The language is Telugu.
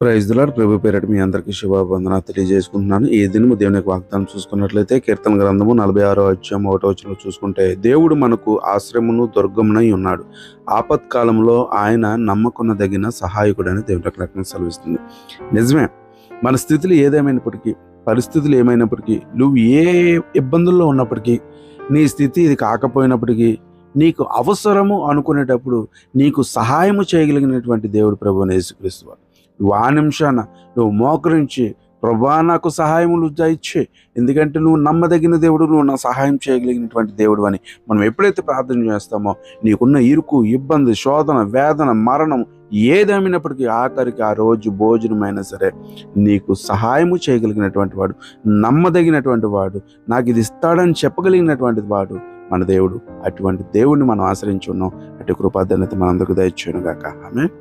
Praise the lord. ప్రభు పేరట మీ అందరికీ శుభవందనాలు తెలియజేసుకుంటున్నాను. ఈ దినము దేవుని యొక్క వాగ్దానం చూసుకున్నట్లయితే కీర్తన గ్రంథము 46వ అధ్యాయం 1వ వచనంలో చూసుకుంటే, దేవుడు మనకు ఆశ్రయమును దుర్గమునై ఉన్నాడు, ఆపత్కాలంలో ఆయన నమ్మకొనదగిన సహాయకుడని దేవుని యొక్క లేఖనం సెలవిస్తుంది. నిజమే, మన స్థితులు ఏదేమైనప్పటికీ, పరిస్థితులు ఏమైనప్పటికీ, నువ్వు ఏ ఇబ్బందుల్లో ఉన్నప్పటికీ, నీ స్థితి ఇది కాకపోయినప్పటికీ, నీకు అవసరము అనుకునేటప్పుడు నీకు సహాయము చేయగలిగినటువంటి దేవుడు ప్రభువైన యేసుక్రీస్తు వారు. నువ్వు ఆ నిమిషాన నువ్వు మోకరించి, ప్రభా నాకు సహాయములు దయచే, ఎందుకంటే నువ్వు నమ్మదగిన దేవుడు, నువ్వు నా సహాయం చేయగలిగినటువంటి దేవుడు అని మనం ఎప్పుడైతే ప్రార్థన చేస్తామో, నీకున్న ఇరుకు, ఇబ్బంది, శోధన, వేదన, మరణం ఏదేమైనప్పటికీ ఆఖరికి ఆ రోజు భోజనమైనా సరే నీకు సహాయము చేయగలిగినటువంటి వాడు, నమ్మదగినటువంటి వాడు, నాకు ఇది ఇస్తాడని చెప్పగలిగినటువంటి వాడు మన దేవుడు. అటువంటి దేవుడిని మనం ఆశ్రయించి ఉన్నాం. అటు కృపాధన్యత మనందరికీ దయచేయును గాక. ఆమేన్.